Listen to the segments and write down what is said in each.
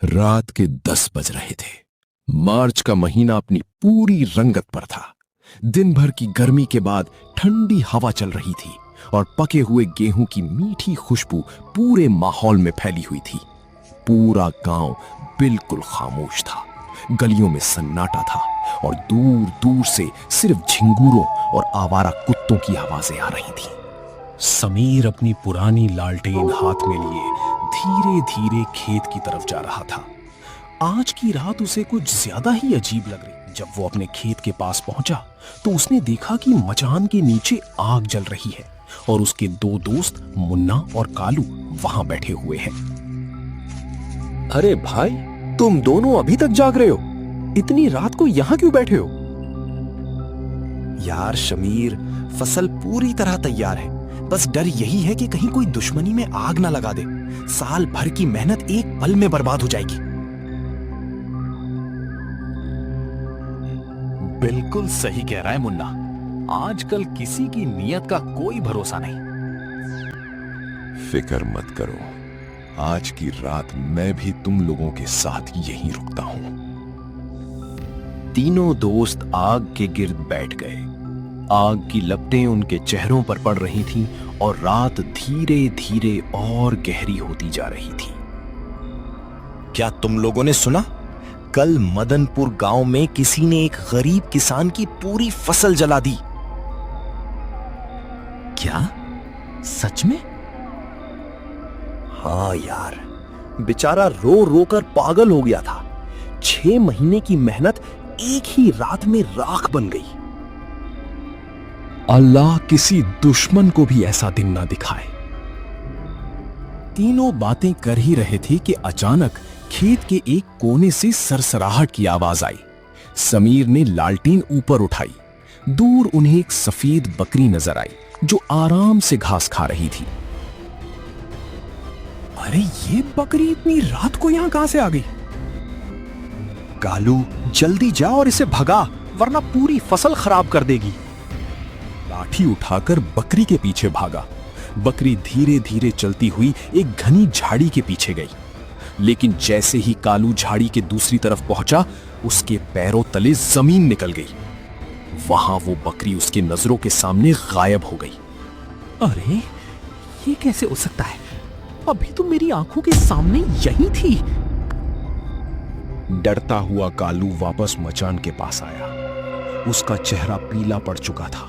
रात के 10 बज रहे थे। मार्च का महीना अपनी पूरी रंगत पर था। दिन भर की गर्मी के बाद ठंडी हवा चल रही थी और पके हुए गेहूं की मीठी खुशबू पूरे माहौल में फैली हुई थी। पूरा गांव बिल्कुल खामोश था। गलियों में सन्नाटा था और दूर दूर से सिर्फ झिंगूरों और आवारा कुत्तों की आवाजें आ रही थीं। समीर अपनी पुरानी लालटेन हाथ में लिए धीरे धीरे खेत की तरफ जा रहा था। आज की रात उसे कुछ ज्यादा ही अजीब लग रही। जब वो अपने खेत के पास पहुंचा तो उसने देखा कि मचान के नीचे आग जल रही है और उसके दो दोस्त मुन्ना और कालू वहां बैठे हुए हैं। अरे भाई, तुम दोनों अभी तक जाग रहे हो? इतनी रात को यहां क्यों बैठे हो? यार शमीर, फसल पूरी तरह तैयार है। बस डर यही है कि कहीं कोई दुश्मनी में आग ना लगा दे। साल भर की मेहनत एक पल में बर्बाद हो जाएगी। बिल्कुल सही कह रहा है मुन्ना। आजकल किसी की नीयत का कोई भरोसा नहीं। फिक्र मत करो, आज की रात मैं भी तुम लोगों के साथ यहीं रुकता हूं। तीनों दोस्त आग के गिर्द बैठ गए। आग की लपटें उनके चेहरों पर पड़ रही थीं और रात धीरे धीरे और गहरी होती जा रही थी। क्या तुम लोगों ने सुना? कल मदनपुर गांव में किसी ने एक गरीब किसान की पूरी फसल जला दी। क्या? सच में? हाँ यार, बेचारा रो रो कर पागल हो गया था। 6 महीने की मेहनत एक ही रात में राख बन गई। अल्लाह किसी दुश्मन को भी ऐसा दिन ना दिखाए। तीनों बातें कर ही रहे थे कि अचानक खेत के एक कोने से सरसराहट की आवाज आई। समीर ने लालटेन ऊपर उठाई। दूर उन्हें एक सफेद बकरी नजर आई जो आराम से घास खा रही थी। अरे ये बकरी इतनी रात को यहां कहां से आ गई? कालू, जल्दी जा और इसे भगा, वरना पूरी फसल खराब कर देगी। लाठी उठाकर बकरी के पीछे भागा। बकरी धीरे धीरे चलती हुई एक घनी झाड़ी के पीछे गई, लेकिन जैसे ही कालू झाड़ी के दूसरी तरफ पहुंचा, उसके पैरों तले जमीन निकल गई। वहां वो बकरी उसके नजरों के सामने गायब हो गई। अरे, ये कैसे हो सकता है? अभी तो मेरी आंखों के सामने यही थी। डरता हुआ कालू वापस मचान के पास आया। उसका चेहरा पीला पड़ चुका था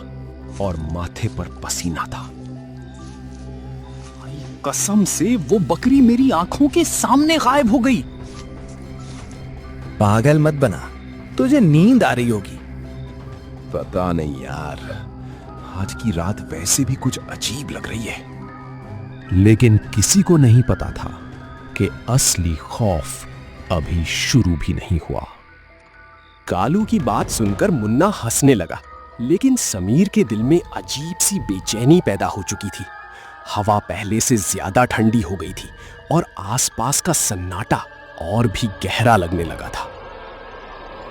और माथे पर पसीना था। कसम से वो बकरी मेरी आंखों के सामने गायब हो गई। पागल मत बना, तुझे नींद आ रही होगी। पता नहीं यार, आज की रात वैसे भी कुछ अजीब लग रही है। लेकिन किसी को नहीं पता था कि असली खौफ अभी शुरू भी नहीं हुआ। कालू की बात सुनकर मुन्ना हंसने लगा, लेकिन समीर के दिल में अजीब सी बेचैनी पैदा हो चुकी थी। हवा पहले से ज्यादा ठंडी हो गई थी और आसपास का सन्नाटा और भी गहरा लगने लगा था।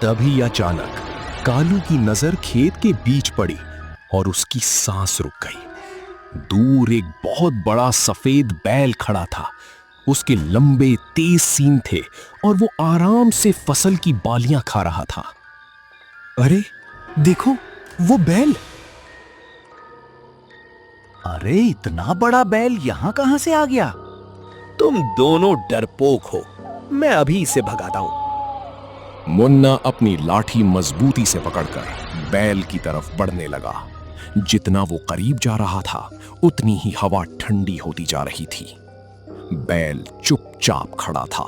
तभी अचानक कालू की नजर खेत के बीच पड़ी और उसकी सांस रुक गई। दूर एक बहुत बड़ा सफेद बैल खड़ा था। उसके लंबे तेज सींग थे और वो आराम से फसल की बालियां खा रहा था। अरे देखो, वो बैल! अरे, इतना बड़ा बैल यहां कहां से आ गया? तुम दोनों डरपोक हो, मैं अभी इसे भगाता हूं। मुन्ना अपनी लाठी मजबूती से पकड़कर बैल की तरफ बढ़ने लगा। जितना वो करीब जा रहा था, उतनी ही हवा ठंडी होती जा रही थी। बैल चुपचाप खड़ा था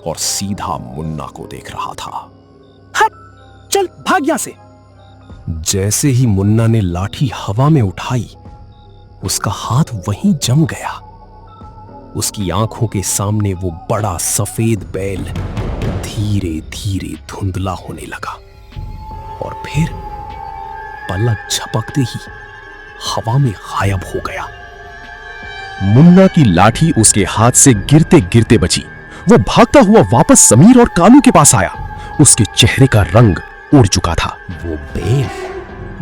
और सीधा मुन्ना को देख रहा था। हट, चल भाग यहां से। जैसे ही मुन्ना ने लाठी हवा में उठाई, उसका हाथ वहीं जम गया। उसकी आंखों के सामने वो बड़ा सफेद बैल धीरे धीरे धुंधला होने लगा और फिर पलक झपकते ही हवा में गायब हो गया। मुन्ना की लाठी उसके हाथ से गिरते गिरते बची। वो भागता हुआ वापस समीर और कालू के पास आया। उसके चेहरे का रंग उड़ चुका था। वो बैल,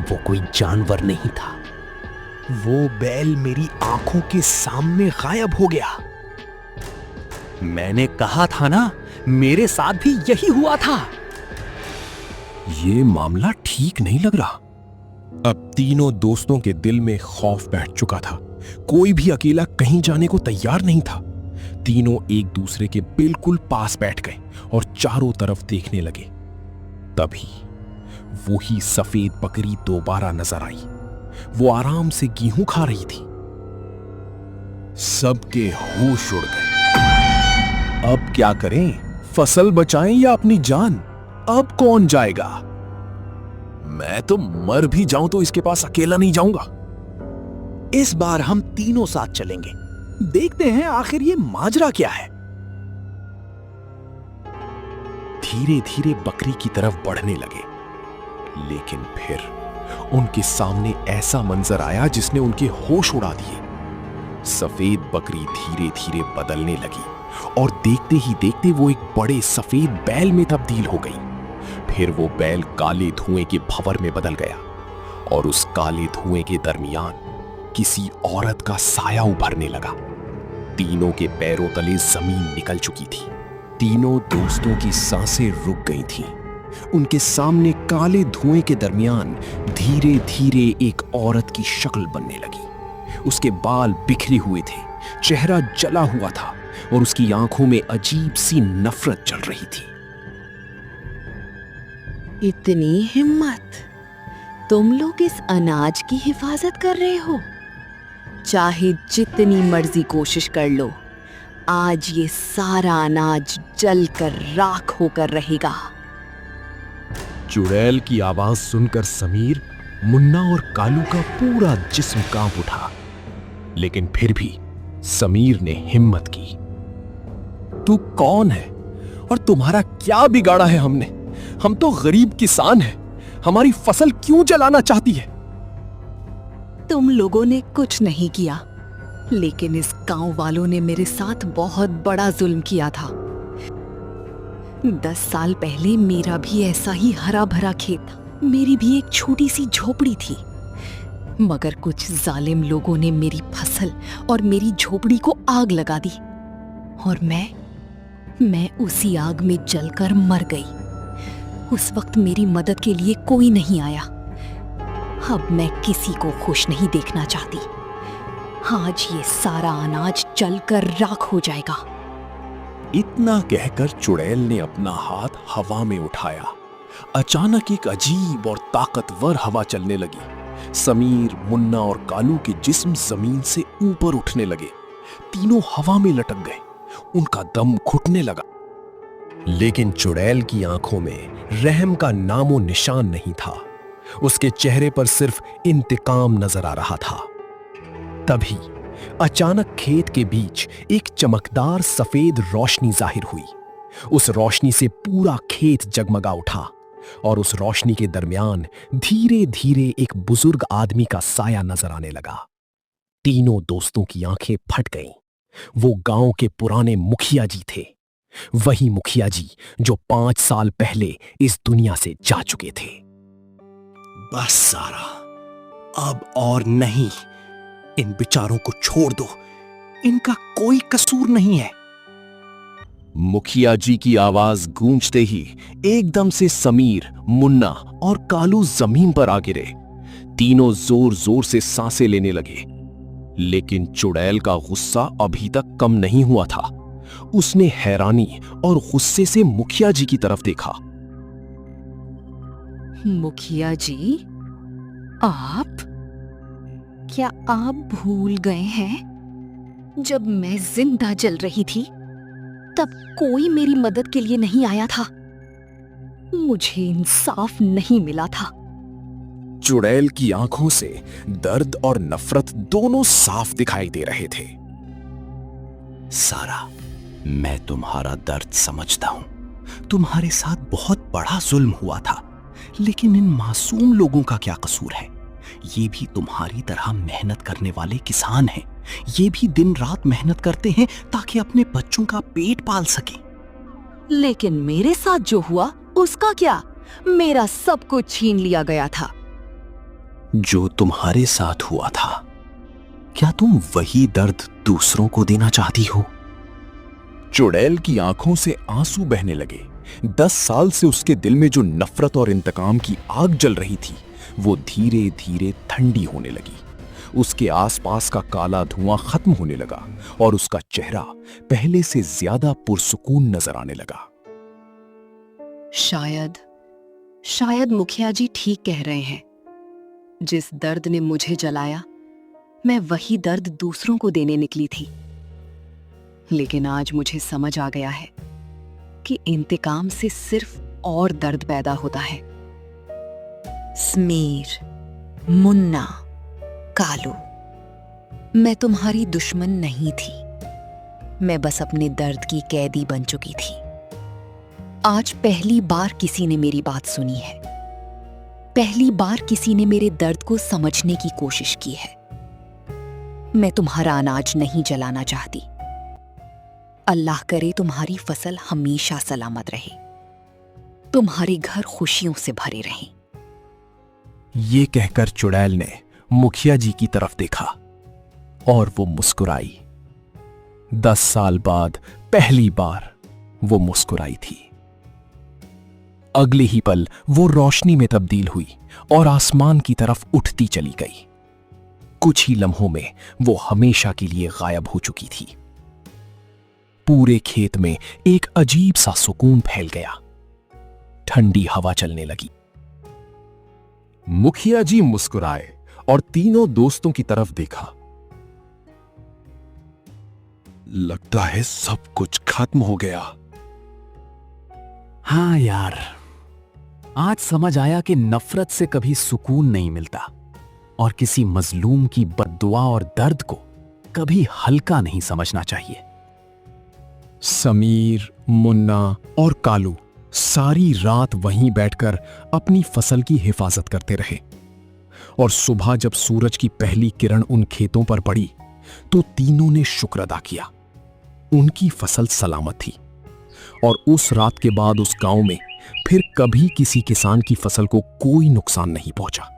वो कोई जानवर नहीं था। वो बैल मेरी आंखों के सामने गायब हो गया। मैंने कहा था ना मेरे साथ भी यही हुआ था। ये मामला ठीक नहीं लग रहा। अब तीनों दोस्तों के दिल में खौफ बैठ चुका था। कोई भी अकेला कहीं जाने को तैयार नहीं था। तीनों एक दूसरे के बिल्कुल पास बैठ गए और चारों तरफ देखने लगे। तभी वही सफेद बकरी दोबारा नजर आई। वो आराम से गेहूं खा रही थी। सबके होश उड़ गए। अब क्या करें? फसल बचाएं या अपनी जान? अब कौन जाएगा? मैं तो मर भी जाऊं तो इसके पास अकेला नहीं जाऊंगा। इस बार हम तीनों साथ चलेंगे। देखते हैं आखिर ये माजरा क्या है। धीरे धीरे बकरी की तरफ बढ़ने लगे, लेकिन फिर उनके सामने ऐसा मंजर आया जिसने उनके होश उड़ा दिए। सफेद बकरी धीरे धीरे बदलने लगी और देखते ही देखते वो एक बड़े सफेद बैल में तब्दील हो गई। फिर वो बैल काले धुएं के भंवर में बदल गया और उस काले धुएं के दरमियान किसी औरत का साया उभरने लगा। तीनों के पैरों तले जमीन निकल चुकी थी। तीनों दोस्तों की सांसें रुक गई थीं। उनके सामने काले धुएं के दरमियान धीरे धीरे एक औरत की शक्ल बनने लगी। उसके बाल बिखरे हुए थे, चेहरा जला हुआ था और उसकी आंखों में अजीब सी नफरत चल रही थी। इतनी हिम्मत! तुम लोग इस अनाज की हिफाजत कर रहे हो? चाहे जितनी मर्जी कोशिश कर लो, आज ये सारा अनाज जलकर राख होकर रहेगा। चुड़ैल की आवाज सुनकर समीर, मुन्ना और कालू का पूरा जिस्म कांप उठा। लेकिन फिर भी समीर ने हिम्मत की। तू कौन है और तुम्हारा क्या बिगाड़ा है हमने? हम तो गरीब किसान हैं। हमारी फसल क्यों जलाना चाहती है? तुम लोगों ने कुछ नहीं किया, लेकिन इस गांव वालों ने मेरे साथ बहुत बड़ा जुल्म किया था। 10 साल पहले मेरा भी ऐसा ही हरा भरा खेत था। मेरी भी एक छोटी सी झोपड़ी थी, मगर कुछ जालिम लोगों ने मेरी फसल और मेरी झोपड़ी को आग लगा दी और मैं उसी आग में जलकर मर गई। उस वक्त मेरी मदद के लिए कोई नहीं आया। अब मैं किसी को खुश नहीं देखना चाहती। आज ये सारा अनाज जलकर राख हो जाएगा। इतना कहकर चुड़ैल ने अपना हाथ हवा में उठाया। अचानक एक अजीब और ताकतवर हवा चलने लगी। समीर, मुन्ना और कालू के जिस्म जमीन से ऊपर उठने लगे। तीनों हवा में लटक गए। उनका दम घुटने लगा। लेकिन चुड़ैल की आंखों में रहम का नामो निशान नहीं था। उसके चेहरे पर सिर्फ इंतकाम नजर आ रहा था। तभी अचानक खेत के बीच एक चमकदार सफेद रोशनी जाहिर हुई। उस रोशनी से पूरा खेत जगमगा उठा और उस रोशनी के दरमियान धीरे धीरे एक बुजुर्ग आदमी का साया नजर आने लगा। तीनों दोस्तों की आंखें फट गईं। वो गांव के पुराने मुखिया जी थे। वही मुखिया जी जो 5 साल पहले इस दुनिया से जा चुके थे। बस सारा, अब और नहीं। इन बेचारों को छोड़ दो। इनका कोई कसूर नहीं है। मुखिया जी की आवाज गूंजते ही एकदम से समीर, मुन्ना और कालू जमीन पर आ गिरे। तीनों जोर जोर से सांसें लेने लगे। लेकिन चुड़ैल का गुस्सा अभी तक कम नहीं हुआ था। उसने हैरानी और गुस्से से मुखिया जी की तरफ देखा। मुखिया जी, आप? क्या आप भूल गए हैं? जब मैं जिंदा जल रही थी, तब कोई मेरी मदद के लिए नहीं आया था। मुझे इंसाफ नहीं मिला था। चुड़ैल की आंखों से दर्द और नफरत दोनों साफ दिखाई दे रहे थे। सारा, मैं तुम्हारा दर्द समझता हूं। तुम्हारे साथ बहुत बड़ा जुल्म हुआ था, लेकिन इन मासूम लोगों का क्या कसूर है? ये भी तुम्हारी तरह मेहनत करने वाले किसान हैं। ये भी दिन रात मेहनत करते हैं ताकि अपने बच्चों का पेट पाल सकें। लेकिन मेरे साथ जो हुआ, उसका क्या? मेरा सब कुछ छीन लिया गया था। जो तुम्हारे साथ हुआ था, क्या तुम वही दर्द दूसरों को देना चाहती हो? चुड़ैल की आंखों से आंसू बहने लगे। 10 साल से उसके दिल में जो नफरत और इंतकाम की आग जल रही थी, वो धीरे धीरे ठंडी होने लगी। उसके आसपास का काला धुआं खत्म होने लगा और उसका चेहरा पहले से ज्यादा पुरसुकून नजर आने लगा। शायद मुखिया जी ठीक कह रहे हैं। जिस दर्द ने मुझे जलाया, मैं वही दर्द दूसरों को देने निकली थी। लेकिन आज मुझे समझ आ गया है कि इंतकाम से सिर्फ और दर्द पैदा होता है। समीर, मुन्ना, कालू, मैं तुम्हारी दुश्मन नहीं थी। मैं बस अपने दर्द की कैदी बन चुकी थी। आज पहली बार किसी ने मेरी बात सुनी है। पहली बार किसी ने मेरे दर्द को समझने की कोशिश की है। मैं तुम्हारा अनाज नहीं जलाना चाहती। अल्लाह करे तुम्हारी फसल हमेशा सलामत रहे, तुम्हारे घर खुशियों से भरे रहें। ये कहकर चुड़ैल ने मुखिया जी की तरफ देखा और वो मुस्कुराई। 10 साल बाद पहली बार वो मुस्कुराई थी। अगले ही पल वो रोशनी में तब्दील हुई और आसमान की तरफ उठती चली गई। कुछ ही लम्हों में वो हमेशा के लिए गायब हो चुकी थी। पूरे खेत में एक अजीब सा सुकून फैल गया। ठंडी हवा चलने लगी। मुखिया जी मुस्कुराए और तीनों दोस्तों की तरफ देखा। लगता है सब कुछ खत्म हो गया। हाँ यार, आज समझ आया कि नफरत से कभी सुकून नहीं मिलता और किसी मजलूम की बद्दुआ और दर्द को कभी हल्का नहीं समझना चाहिए। समीर, मुन्ना और कालू सारी रात वहीं बैठकर अपनी फसल की हिफाजत करते रहे और सुबह जब सूरज की पहली किरण उन खेतों पर पड़ी तो तीनों ने शुक्र अदा किया। उनकी फसल सलामत थी और उस रात के बाद उस गांव में फिर कभी किसी किसान की फसल को कोई नुकसान नहीं पहुंचा।